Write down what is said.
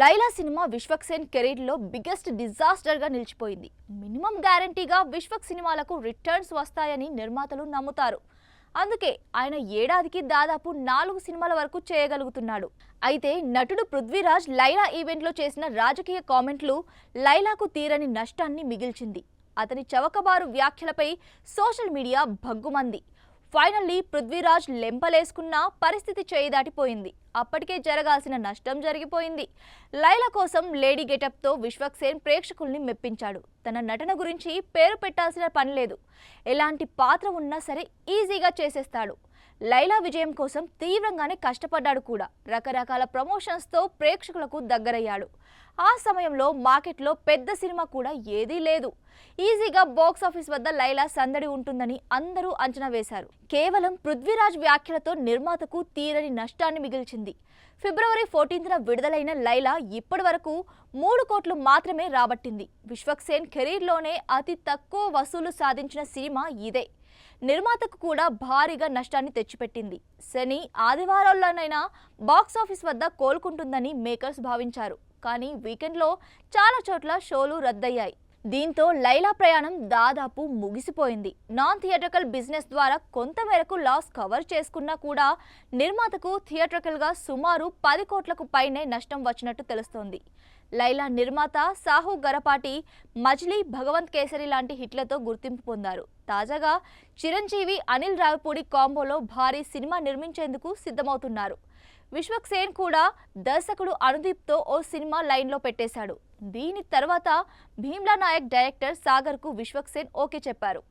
Laila cinema Vishwak Sen career లో biggest disaster గా నిలిచిపోయింది. మినిమం గ్యారంటీగా విశ్వక్ సినిమాలకు రిటర్న్స్ వస్తాయని నిర్మాతలు నమ్ముతారు. అందుకే ఆయన ఏడాదికి దాదాపు 4 సినిమాల వరకు చేయగలుగుతున్నాడు. అయితే నటుడు పృథ్వీరాజ్ లైలా ఈవెంట్ లో చేసిన రాజకీయ కామెంట్లు లైలాకు తీరని నష్టాన్ని మిగిల్చింది. అతని చవకబారు వ్యాఖ్యలపై సోషల్ మీడియా భగ్గుమంది. ఫైనల్లీ పృథ్వీరాజ్ లెంపలేసుకున్న పరిస్థితి చేయిదాటిపోయింది. అప్పటికే జరగాల్సిన నష్టం జరిగిపోయింది. లైలా కోసం లేడీ గెటప్తో విశ్వక్ సేన్ ప్రేక్షకుల్ని మెప్పించాడు. తన నటన గురించి పేరు పెట్టాల్సిన పని లేదు. ఎలాంటి పాత్ర ఉన్నా సరే ఈజీగా చేసేస్తాడు. లైలా విజయం కోసం తీవ్రంగానే కష్టపడ్డాడు కూడా. రకరకాల ప్రమోషన్స్తో ప్రేక్షకులకు దగ్గరయ్యాడు. ఆ సమయంలో మార్కెట్లో పెద్ద సినిమా కూడా ఏదీ లేదు. ఈజీగా బాక్స్ ఆఫీస్ వద్ద లైలా సందడి ఉంటుందని అందరూ అంచనా వేశారు. కేవలం పృథ్వీరాజ్ వ్యాఖ్యలతో నిర్మాతకు తీరని నష్టాన్ని మిగిల్చింది. ఫిబ్రవరి 14న విడుదలైన లైలా ఇప్పటి వరకు 3 కోట్లు మాత్రమే రాబట్టింది. విశ్వక్ సేన్ కెరీర్లోనే అతి తక్కువ వసూలు సాధించిన సినిమా ఇదే. నిర్మాతకు కూడా భారీగా నష్టాన్ని తెచ్చిపెట్టింది. శని ఆదివారాల్లోనైనా బాక్సాఫీస్ వద్ద కోలుకుంటుందని మేకర్స్ భావించారు. కానీ వీకెండ్లో చాలా చోట్ల షోలు రద్దయ్యాయి. దీంతో లైలా ప్రయాణం దాదాపు ముగిసిపోయింది. నాన్ థియేట్రికల్ బిజినెస్ ద్వారా కొంతమేరకు లాస్ కవర్ చేసుకున్నా కూడా నిర్మాతకు థియేట్రికల్గా సుమారు 10 కోట్లకు పైనే నష్టం వచ్చినట్టు తెలుస్తోంది. లైలా నిర్మాత సాహు గరపాటి మజిలీ, భగవంత్ కేసరి లాంటి హిట్లతో గుర్తింపు పొందారు. తాజాగా చిరంజీవి, అనిల్ రావిపూడి కాంబోలో భారీ సినిమా నిర్మించేందుకు సిద్ధమవుతున్నారు. విశ్వక్ సేన్ కూడా దర్శకుడు అనుదీప్తో ఓ సినిమా లైన్లో పెట్టేశాడు. దీని తర్వాత భీమ్లా నాయక్ డైరెక్టర్ సాగర్కు విశ్వక్ సేన్ ఓకే చెప్పారు.